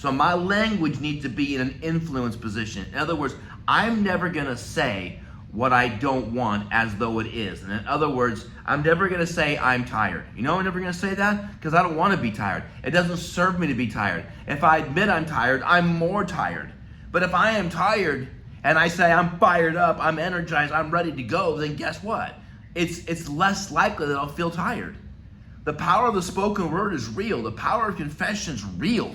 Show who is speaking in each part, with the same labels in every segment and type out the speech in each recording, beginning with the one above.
Speaker 1: So my language needs to be in an influence position. In other words, I'm never gonna say what I don't want as though it is. And in other words, I'm never gonna say I'm tired. You know I'm never gonna say that? Because I don't wanna be tired. It doesn't serve me to be tired. If I admit I'm tired, I'm more tired. But if I am tired and I say I'm fired up, I'm energized, I'm ready to go, then guess what? It's less likely that I'll feel tired. The power of the spoken word is real. The power of confession is real.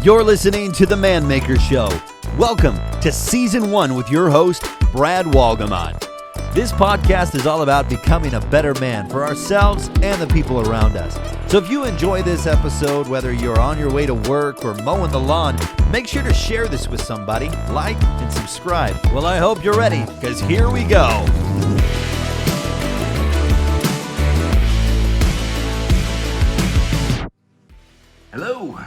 Speaker 2: You're listening to The Man Maker Show. Welcome to Season 1 with your host, Brad Walgamot. This podcast is all about becoming a better man for ourselves and the people around us. So if you enjoy this episode, whether you're on your way to work or mowing the lawn, make sure to share this with somebody, like, and subscribe. Well, I hope you're ready, because here we go.
Speaker 1: Hello.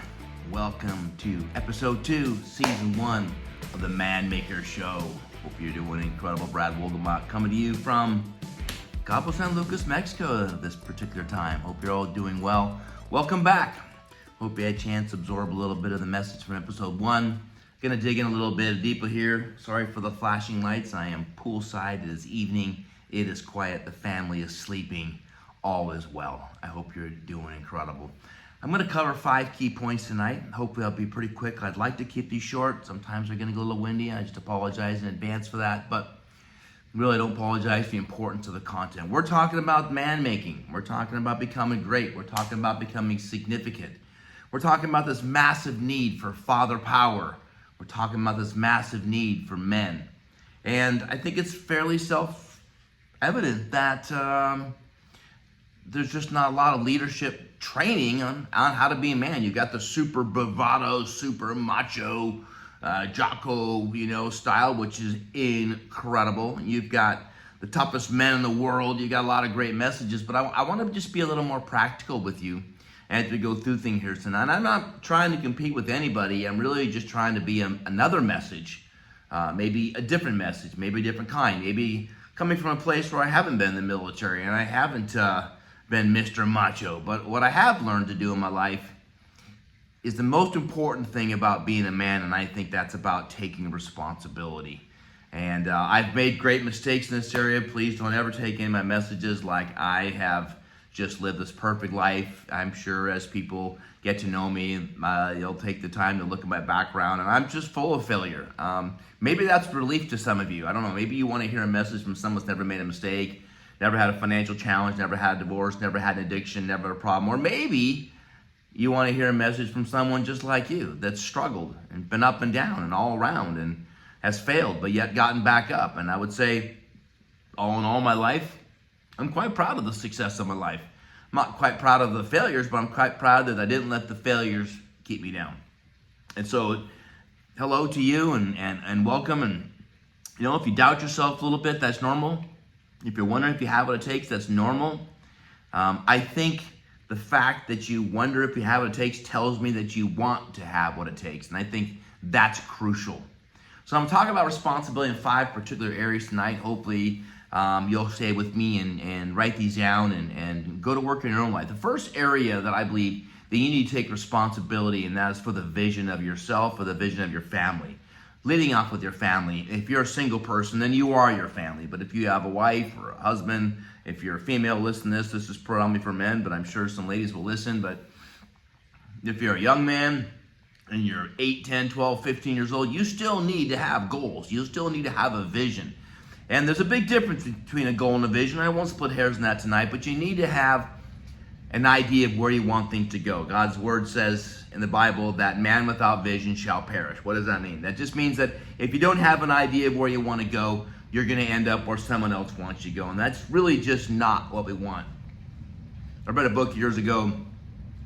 Speaker 1: Welcome to episode 2, season 1 of the Man Maker Show. Hope you're doing incredible. Brad Walgamot coming to you from Cabo San Lucas, Mexico this particular time. Hope you're all doing well. Welcome back. Hope you had a chance to absorb a little bit of the message from episode 1. Gonna dig in a little bit deeper here. Sorry for the flashing lights. I am poolside. It is evening. It is quiet. The family is sleeping. All is well. I hope you're doing incredible. I'm going to cover 5 key points tonight. Hopefully I'll be pretty quick. I'd like to keep these short. Sometimes they're going to get a little windy. I just apologize in advance for that, but really don't apologize for the importance of the content. We're talking about man making. We're talking about becoming great. We're talking about becoming significant. We're talking about this massive need for father power. We're talking about this massive need for men. And I think it's fairly self-evident that there's just not a lot of leadership training on how to be a man. You've got the super bravado, super macho, Jocko, style, which is incredible. You've got the toughest men in the world. You got a lot of great messages, but I want to just be a little more practical with you as we go through things here tonight. And I'm not trying to compete with anybody. I'm really just trying to be another message, maybe a different message, maybe a different kind, maybe coming from a place where I haven't been in the military and I haven't been Mr. Macho. But what I have learned to do in my life is the most important thing about being a man, and I think that's about taking responsibility. And I've made great mistakes in this area. Please don't ever take any of my messages like I have just lived this perfect life. I'm sure as people get to know me, you'll take the time to look at my background, and I'm just full of failure. Maybe that's relief to some of you. I don't know. Maybe you want to hear a message from someone that's never made a mistake, never had a financial challenge, never had a divorce, never had an addiction, never had a problem. Or maybe you want to hear a message from someone just like you that's struggled and been up and down and all around and has failed, but yet gotten back up. And I would say, all in all, my life, I'm quite proud of the success of my life. I'm not quite proud of the failures, but I'm quite proud that I didn't let the failures keep me down. And so, hello to you and welcome. And, if you doubt yourself a little bit, that's normal. If you're wondering if you have what it takes, that's normal. I think the fact that you wonder if you have what it takes tells me that you want to have what it takes. And I think that's crucial. So I'm talking about responsibility in 5 particular areas tonight. Hopefully you'll stay with me and write these down and go to work in your own life. The first area that I believe that you need to take responsibility, and that is for the vision of yourself or the vision of your family. Leading off with your family. If you're a single person, then you are your family. But if you have a wife or a husband, if you're a female, listen to this. This is predominantly for men, but I'm sure some ladies will listen. But if you're a young man and you're 8, 10, 12, 15 years old, you still need to have goals. You still need to have a vision. And there's a big difference between a goal and a vision. I won't split hairs on that tonight, but you need to have an idea of where you want things to go. God's word says in the Bible that man without vision shall perish. What does that mean? That just means that if you don't have an idea of where you want to go, you're going to end up where someone else wants you to go. And that's really just not what we want. I read a book years ago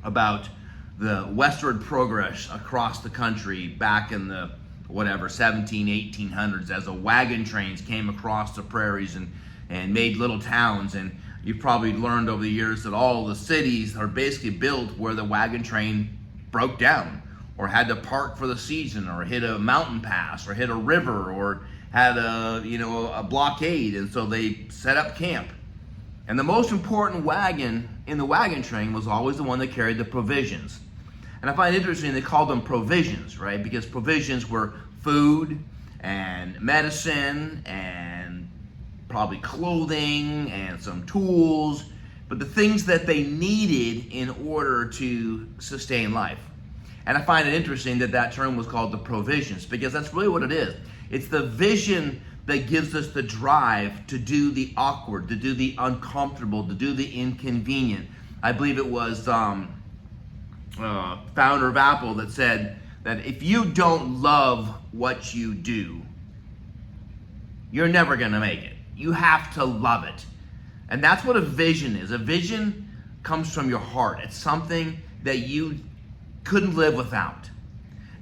Speaker 1: about the westward progress across the country back in the 1800s as the wagon trains came across the prairies and made little towns. And you've probably learned over the years that all the cities are basically built where the wagon train broke down or had to park for the season, or hit a mountain pass, or hit a river, or had a blockade, and so they set up camp. And the most important wagon in the wagon train was always the one that carried the provisions. And I find it interesting they called them provisions, right? Because provisions were food and medicine and probably clothing and some tools, but the things that they needed in order to sustain life. And I find it interesting that that term was called the provisions, because that's really what it is. It's the vision that gives us the drive to do the awkward, to do the uncomfortable, to do the inconvenient. I believe it was founder of Apple that said that if you don't love what you do, you're never going to make it. You have to love it. And that's what a vision is. A vision comes from your heart. It's something that you couldn't live without.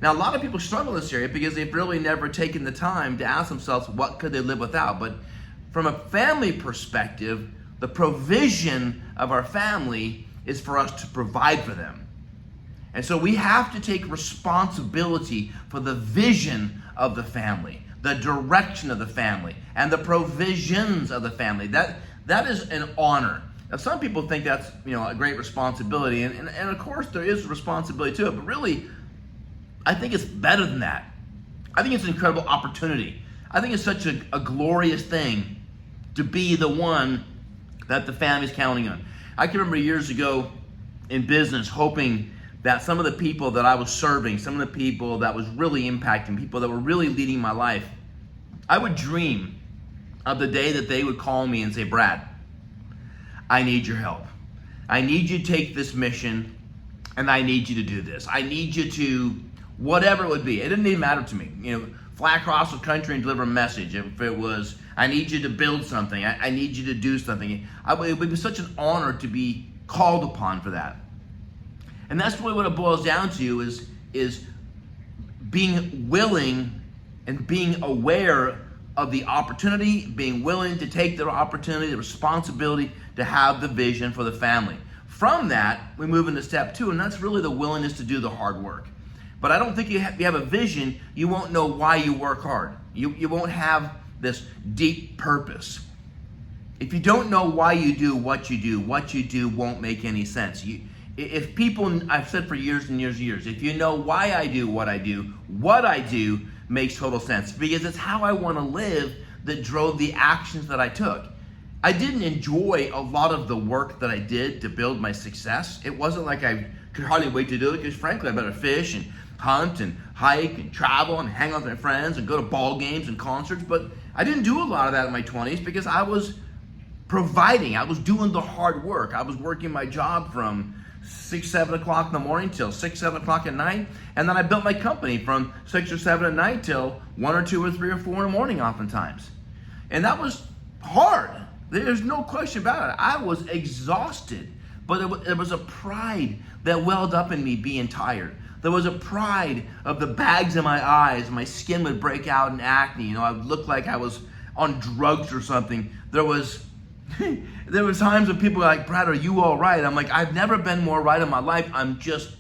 Speaker 1: Now, a lot of people struggle in this area because they've really never taken the time to ask themselves, what could they live without? But from a family perspective, the provision of our family is for us to provide for them. And so we have to take responsibility for the vision of the family, the direction of the family, and the provisions of the family. That is an honor. Now, some people think that's a great responsibility, and of course there is a responsibility to it, but really, I think it's better than that. I think it's an incredible opportunity. I think it's such a glorious thing to be the one that the family's counting on. I can remember years ago in business hoping that some of the people that I was serving, some of the people that was really impacting, people that were really leading my life, I would dream of the day that they would call me and say, Brad, I need your help. I need you to take this mission, and I need you to do this. I need you to, whatever it would be. It didn't even matter to me. Fly across the country and deliver a message. If it was, I need you to build something. I need you to do something. It would be such an honor to be called upon for that. And that's really what it boils down to is being willing and being aware of the opportunity, being willing to take the opportunity, the responsibility to have the vision for the family. From that, we move into step 2, and that's really the willingness to do the hard work. But I don't think if you have a vision, you won't know why you work hard. You won't have this deep purpose. If you don't know why you do what you do won't make any sense. If people, I've said for years and years and years, if you know why I do what I do makes total sense, because it's how I want to live that drove the actions that I took. I didn't enjoy a lot of the work that I did to build my success. It wasn't like I could hardly wait to do it, because frankly, I better fish and hunt and hike and travel and hang out with my friends and go to ball games and concerts. But I didn't do a lot of that in my 20s because I was providing. I was doing the hard work. I was working my job from 6, 7 o'clock in the morning till 6, 7 o'clock at night. And then I built my company from 6 or 7 at night till 1 or 2 or 3 or 4 in the morning oftentimes. And that was hard. There's no question about it. I was exhausted, but there was a pride that welled up in me being tired. There was a pride of the bags in my eyes. My skin would break out in acne. I would look like I was on drugs or something. There was times when people were like, Brad, are you all right? I'm like, I've never been more right in my life. I'm just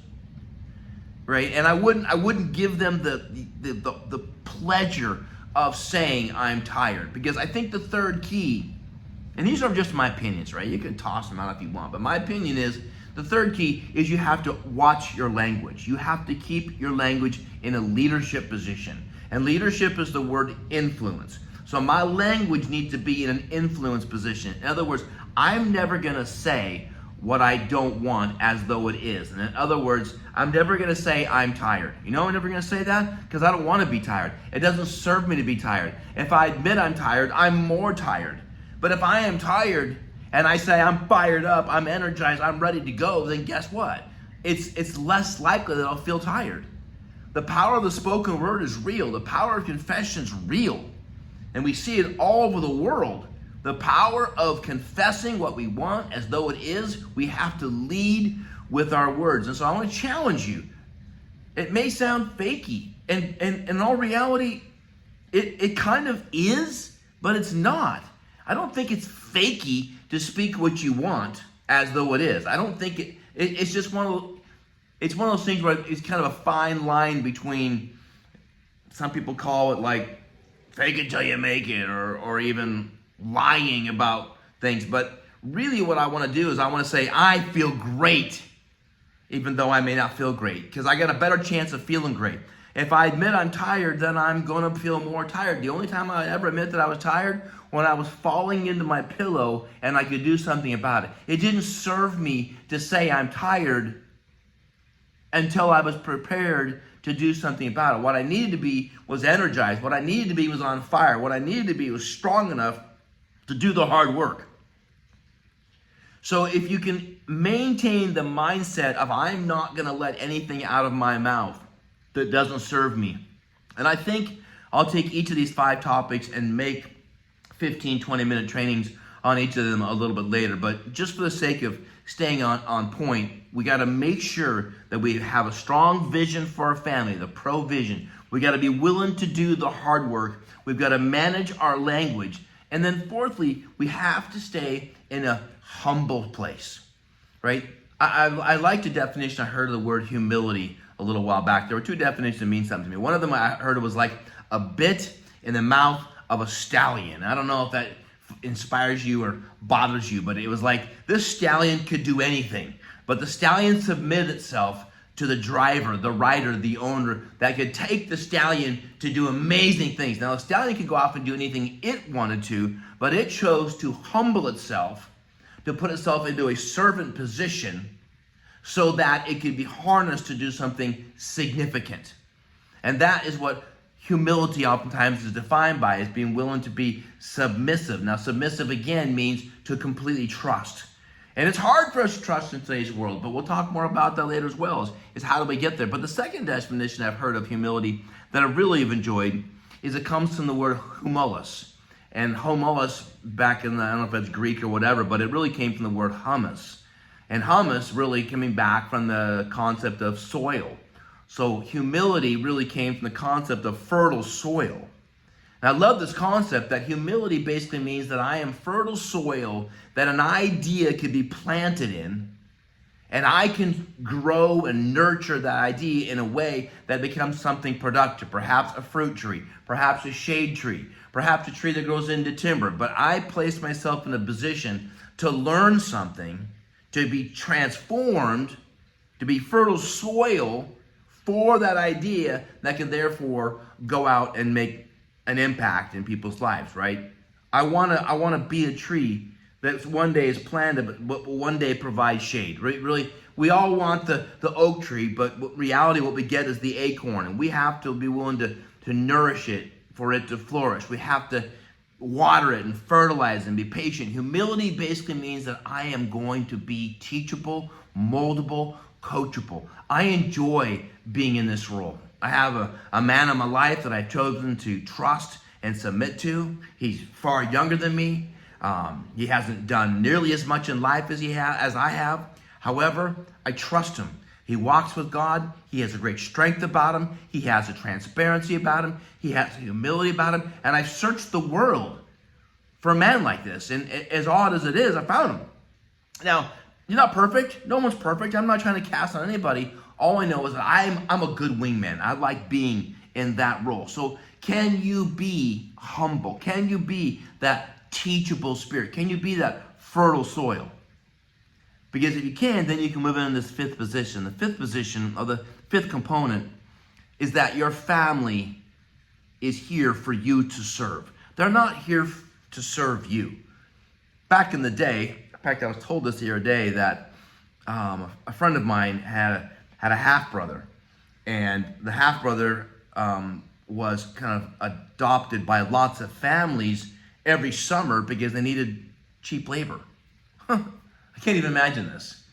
Speaker 1: right. And I wouldn't give them the pleasure of saying I'm tired, because I think the third key, and these are just my opinions, right? You can toss them out if you want, but my opinion is the third key is you have to watch your language. You have to keep your language in a leadership position. And leadership is the word influence. So my language needs to be in an influence position. In other words, I'm never going to say what I don't want as though it is. And in other words, I'm never going to say I'm tired. I'm never going to say that because I don't want to be tired. It doesn't serve me to be tired. If I admit I'm tired, I'm more tired. But if I am tired and I say I'm fired up, I'm energized, I'm ready to go, then guess what? It's less likely that I'll feel tired. The power of the spoken word is real. The power of confession is real. And we see it all over the world. The power of confessing what we want as though it is, we have to lead with our words. And so I want to challenge you. It may sound fakey. And in all reality, it kind of is, but it's not. I don't think it's fakey to speak what you want as though it is. I don't think it's just it's one of those things where it's kind of a fine line between, some people call it like fake it till you make it, or even lying about things. But really what I want to do is I want to say I feel great, even though I may not feel great, because I got a better chance of feeling great. If I admit I'm tired, then I'm going to feel more tired. The only time I ever admit that I was tired, when I was falling into my pillow and I could do something about it. It didn't serve me to say I'm tired until I was prepared to do something about it. What I needed to be was energized. What I needed to be was on fire. What I needed to be was strong enough to do the hard work. So if you can maintain the mindset of I'm not going to let anything out of my mouth that doesn't serve me. And I think I'll take each of these 5 topics and make 15, 20-minute trainings on each of them a little bit later. But just for the sake of staying on point, we got to make sure that we have a strong vision for our family, the provision. We got to be willing to do the hard work. We've got to manage our language. And then fourthly, we have to stay in a humble place, right? I like the definition I heard of the word humility a little while back. There were 2 definitions that mean something to me. One of them I heard it was like a bit in the mouth of a stallion. I don't know if that inspires you or bothers you, but it was like this stallion could do anything. But the stallion submitted itself to the driver, the rider, the owner that could take the stallion to do amazing things. Now, the stallion could go off and do anything it wanted to, but it chose to humble itself, to put itself into a servant position so that it could be harnessed to do something significant. And that is what humility oftentimes is defined by, is being willing to be submissive. Now, submissive again means to completely trust. And it's hard for us to trust in today's world, but we'll talk more about that later as well, is how do we get there. But the second definition I've heard of humility that I really have enjoyed is it comes from the word humulus. And humulus, back in the, I don't know if that's Greek or whatever, but it really came from the word humus. And humus really coming back from the concept of soil. So humility really came from the concept of fertile soil. And I love this concept that humility basically means that I am fertile soil that an idea could be planted in, and I can grow and nurture that idea in a way that becomes something productive, perhaps a fruit tree, perhaps a shade tree, perhaps a tree that grows into timber. But I place myself in a position to learn something, to be transformed, to be fertile soil for that idea that can therefore go out and make an impact in people's lives, right? I want to be a tree that one day is planted, but one day provides shade. Really, we all want the oak tree, but reality, what we get is the acorn, and we have to be willing to nourish it for it to flourish. We have to water it and fertilize and be patient. Humility basically means that I am going to be teachable, moldable, coachable. I enjoy being in this role. I have a man in my life that I've chosen to trust and submit to. He's far younger than me. He hasn't done nearly as much in life as I have. However, I trust him. He walks with God. He has a great strength about him. He has a transparency about him. He has a humility about him. And I've searched the world for a man like this. And as odd as it is, I found him. Now, you're not perfect. No one's perfect. I'm not trying to cast on anybody. All I know is that I'm a good wingman. I like being in that role. So can you be humble? Can you be that teachable spirit? Can you be that fertile soil? Because if you can, then you can move in this 5th position. The 5th position, or the 5th component, is that your family is here for you to serve. They're not here to serve you. Back in the day, in fact, I was told this the other day that a friend of mine had a half-brother, and the half-brother was kind of adopted by lots of families every summer because they needed cheap labor. I can't even imagine this.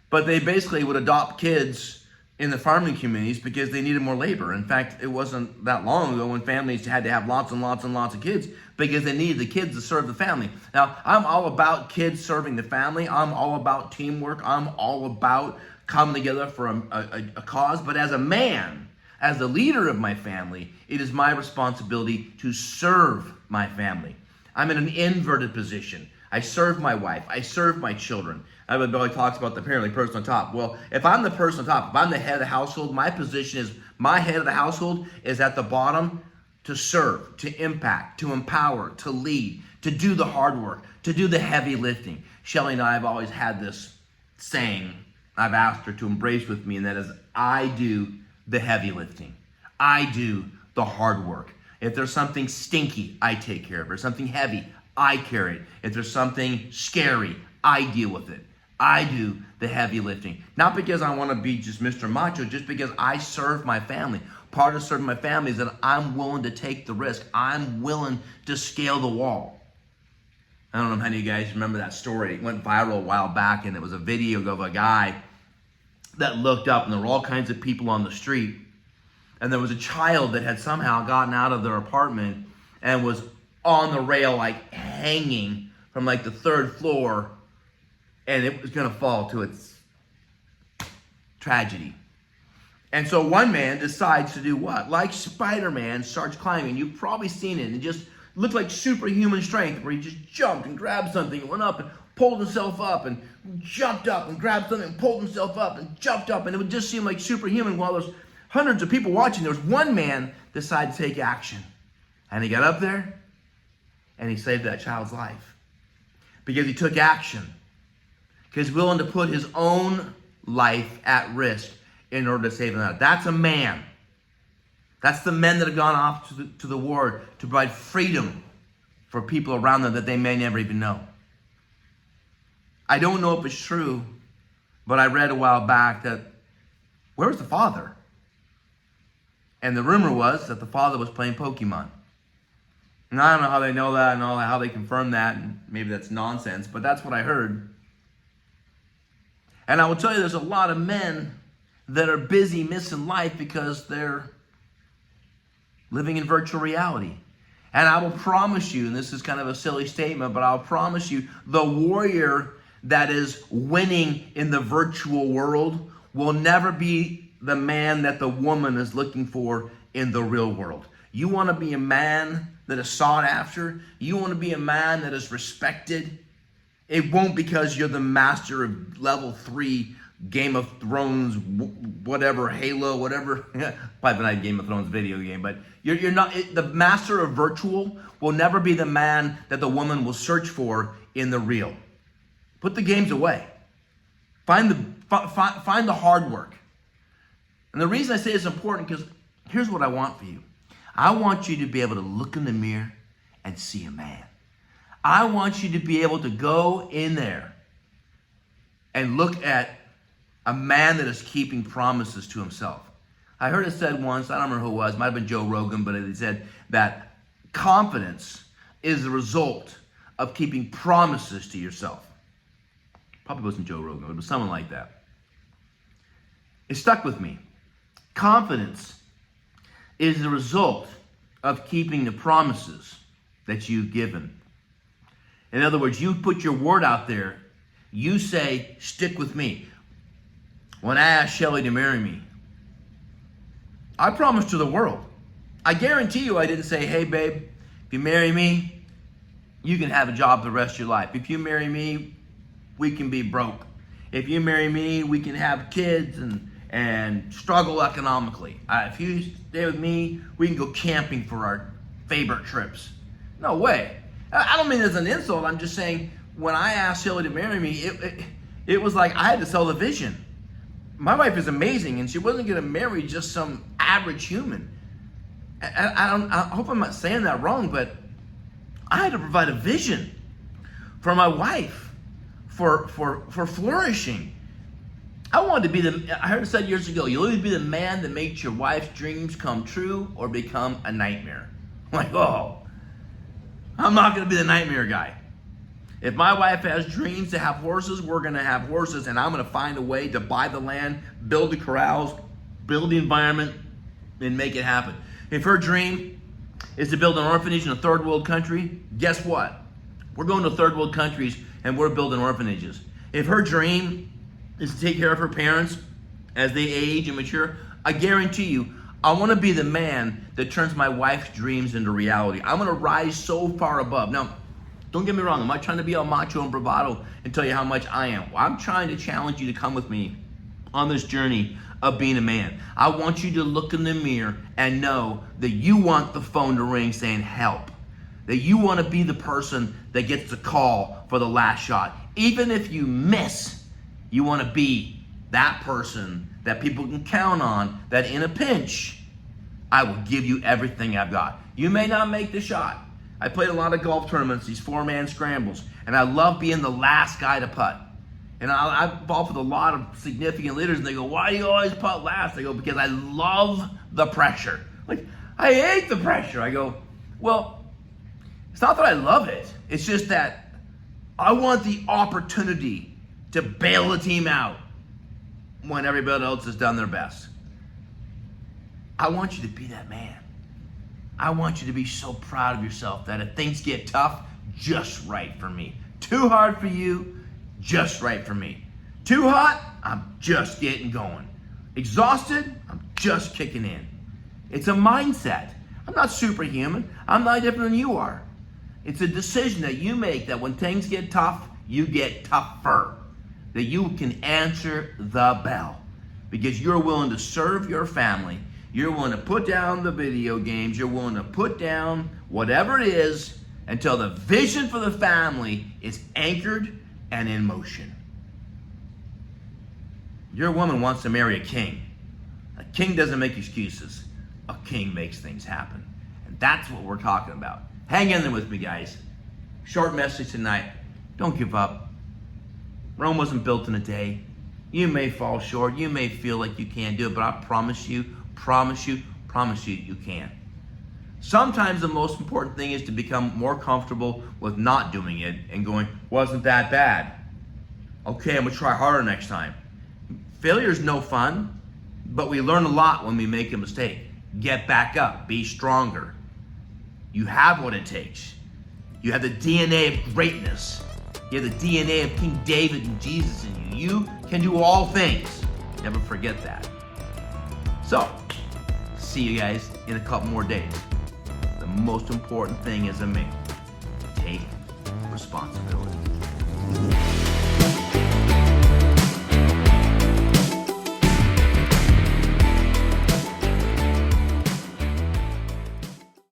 Speaker 1: But they basically would adopt kids in the farming communities because they needed more labor. In fact, it wasn't that long ago when families had to have lots and lots and lots of kids because they needed the kids to serve the family. Now, I'm all about kids serving the family. I'm all about teamwork. I'm all about coming together for a cause. But as a man, as the leader of my family, it is my responsibility to serve my family. I'm in an inverted position. I serve my wife. I serve my children. Billy talks about the apparently person on top. Well, if I'm the person on top, if I'm the head of the household, my position is, my head of the household is at the bottom to serve, to impact, to empower, to lead, to do the hard work, to do the heavy lifting. Shelly and I have always had this saying I've asked her to embrace with me, and that is, I do the heavy lifting. I do the hard work. If there's something stinky, I take care of it. If there's something heavy, I carry it. If there's something scary, I deal with it. I do the heavy lifting. Not because I want to be just Mr. Macho, just because I serve my family. Part of serving my family is that I'm willing to take the risk. I'm willing to scale the wall. I don't know how many of you guys remember that story. It went viral a while back, and it was a video of a guy that looked up, and there were all kinds of people on the street. And there was a child that had somehow gotten out of their apartment and was on the rail, like hanging from like the third floor, and it was going to fall to its tragedy. And so one man decides to do what? Like Spider-Man starts climbing. You've probably seen it. It just looked like superhuman strength, where he just jumped and grabbed something and went up and pulled himself up and jumped up and grabbed something and pulled himself up and jumped up. And it would just seem like superhuman. While there's hundreds of people watching, there was one man decided to take action. And he got up there and he saved that child's life. Because he took action. Because he's willing to put his own life at risk in order to save another. That's a man. That's the men that have gone off to the war to provide freedom for people around them that they may never even know. I don't know if it's true, but I read a while back that, where was the father? And the rumor was that the father was playing Pokemon. And I don't know how they know that and how they confirm that, and maybe that's nonsense, but that's what I heard. And I will tell you, there's a lot of men that are busy missing life because they're living in virtual reality. And I will promise you, and this is kind of a silly statement, but I'll promise you, the warrior that is winning in the virtual world will never be the man that the woman is looking for in the real world. You want to be a man that is sought after? You want to be a man that is respected? It won't because you're the master of level 3 Game of Thrones, whatever, Halo, whatever. Probably not a Game of Thrones video game, but you're not. The master of virtual will never be the man that the woman will search for in the real. Put the games away. Find the hard work. And the reason I say it's important, because here's what I want for you. I want you to be able to look in the mirror and see a man. I want you to be able to go in there and look at a man that is keeping promises to himself. I heard it said once, I don't remember who it was, it might have been Joe Rogan, but it said that confidence is the result of keeping promises to yourself. Probably wasn't Joe Rogan, it was someone like that. It stuck with me. Confidence is the result of keeping the promises that you've given. In other words, you put your word out there. You say, stick with me. When I asked Shelly to marry me, I promised to the world. I guarantee you I didn't say, hey babe, if you marry me, you can have a job the rest of your life. If you marry me, we can be broke. If you marry me, we can have kids and struggle economically. If you stay with me, we can go camping for our favorite trips. No way. I don't mean it as an insult. I'm just saying, when I asked Shelly to marry me, it was like I had to sell the vision. My wife is amazing, and she wasn't going to marry just some average human. I hope I'm not saying that wrong, but I had to provide a vision for my wife, for flourishing. I wanted to be I heard it said years ago, you'll either be the man that makes your wife's dreams come true or become a nightmare. I'm like, oh, I'm not going to be the nightmare guy. If my wife has dreams to have horses, we're going to have horses, and I'm going to find a way to buy the land, build the corrals, build the environment, and make it happen. If her dream is to build an orphanage in a third world country, guess what? We're going to third world countries, and we're building orphanages. If her dream is to take care of her parents as they age and mature, I guarantee you, I want to be the man that turns my wife's dreams into reality. I'm going to rise so far above. Now, Don't get me wrong, I'm not trying to be all macho and bravado and tell you how much I am. I'm trying to challenge you to come with me on this journey of being a man. I want you to look in the mirror and know that you want the phone to ring saying help. That you want to be the person that gets the call for the last shot. Even if you miss, you want to be that person that people can count on, that in a pinch, I will give you everything I've got. You may not make the shot. I played a lot of golf tournaments, these 4-man scrambles, and I love being the last guy to putt. And I've golfed with a lot of significant leaders, and they go, why do you always putt last? I go, because I love the pressure. Like, I hate the pressure. I go, well, it's not that I love it. It's just that I want the opportunity to bail the team out when everybody else has done their best. I want you to be that man. I want you to be so proud of yourself that if things get tough, just right for me. Too hard for you, just right for me. Too hot, I'm just getting going. Exhausted, I'm just kicking in. It's a mindset. I'm not superhuman. I'm not different than you are. It's a decision that you make that when things get tough, you get tougher. That you can answer the bell because you're willing to serve your family. You're willing to put down the video games. You're willing to put down whatever it is until the vision for the family is anchored and in motion. Your woman wants to marry a king. A king doesn't make excuses. A king makes things happen. And that's what we're talking about. Hang in there with me, guys. Short message tonight. Don't give up. Rome wasn't built in a day. You may fall short. You may feel like you can't do it, but I promise you, you can. Sometimes the most important thing is to become more comfortable with not doing it and going, wasn't that bad. Okay, I'm gonna try harder next time. Failure is no fun, but we learn a lot when we make a mistake. Get back up, be stronger. You have what it takes. You have the DNA of greatness. You have the DNA of King David and Jesus in you. You can do all things. Never forget that. So, see you guys in a couple more days. The most important thing is a man. Take responsibility.